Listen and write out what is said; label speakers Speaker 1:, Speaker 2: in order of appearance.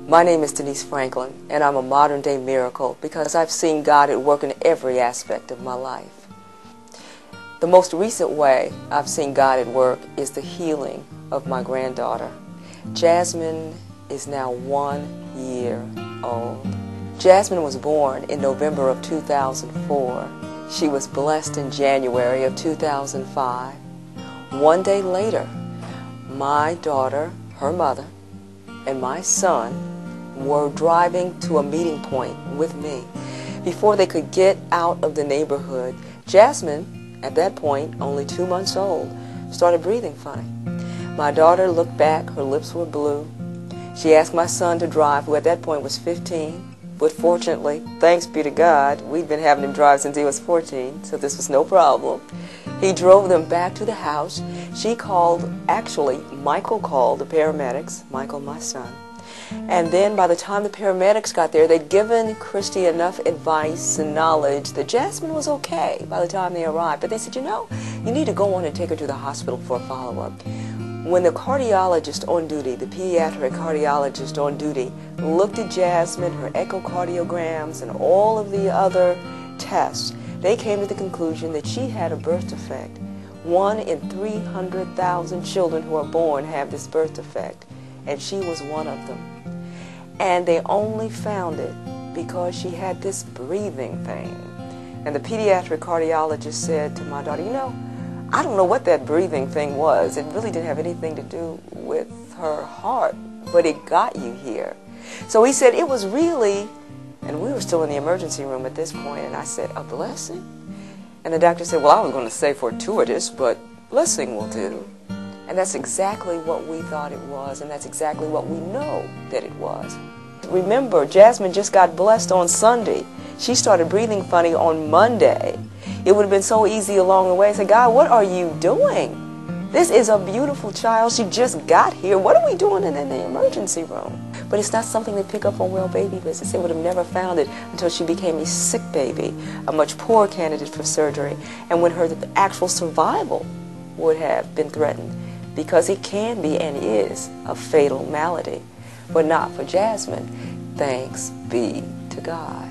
Speaker 1: My name is Denise Franklin, and I'm a modern-day miracle because I've seen God at work in every aspect of my life. The most recent way I've seen God at work is the healing of my granddaughter. Jasmine is now 1 year old. Jasmine was born in November of 2004. She was blessed in January of 2005. 1 day later, my daughter, her mother, and my son were driving to a meeting point with me. Before they could get out of the neighborhood, Jasmine, at that point only 2 months old, started breathing funny. My daughter looked back, her lips were blue. She asked my son to drive, who at that point was 15, but fortunately, thanks be to God, we'd been having him drive since he was 14, so this was no problem. He drove them back to the house. She called, actually, Michael called the paramedics, Michael, my son. And then by the time the paramedics got there, they'd given Christy enough advice and knowledge that Jasmine was okay by the time they arrived. But they said, you know, you need to go on and take her to the hospital for a follow-up. When the cardiologist on duty, the pediatric cardiologist on duty, looked at Jasmine, her echocardiograms, and all of the other tests, they came to the conclusion that she had a birth defect. 1 in 300,000 children who are born have this birth defect, and she was one of them. And they only found it because she had this breathing thing. And the pediatric cardiologist said to my daughter, you know, I don't know what that breathing thing was. It really didn't have anything to do with her heart, but it got you here. So he said it was really, and we were still in the emergency room at this point, and I said, a blessing? And the doctor said, well, I was going to say fortuitous, but blessing will do. And that's exactly what we thought it was, and that's exactly what we know that it was. Remember, Jasmine just got blessed on Sunday. She started breathing funny on Monday. It would have been so easy along the way to say, God, what are you doing? This is a beautiful child. She just got here. What are we doing in the emergency room? But it's not something they pick up on well baby visits. They would have never found it until she became a sick baby, a much poorer candidate for surgery, and when her actual survival would have been threatened, because it can be and is a fatal malady, but not for Jasmine. Thanks be to God.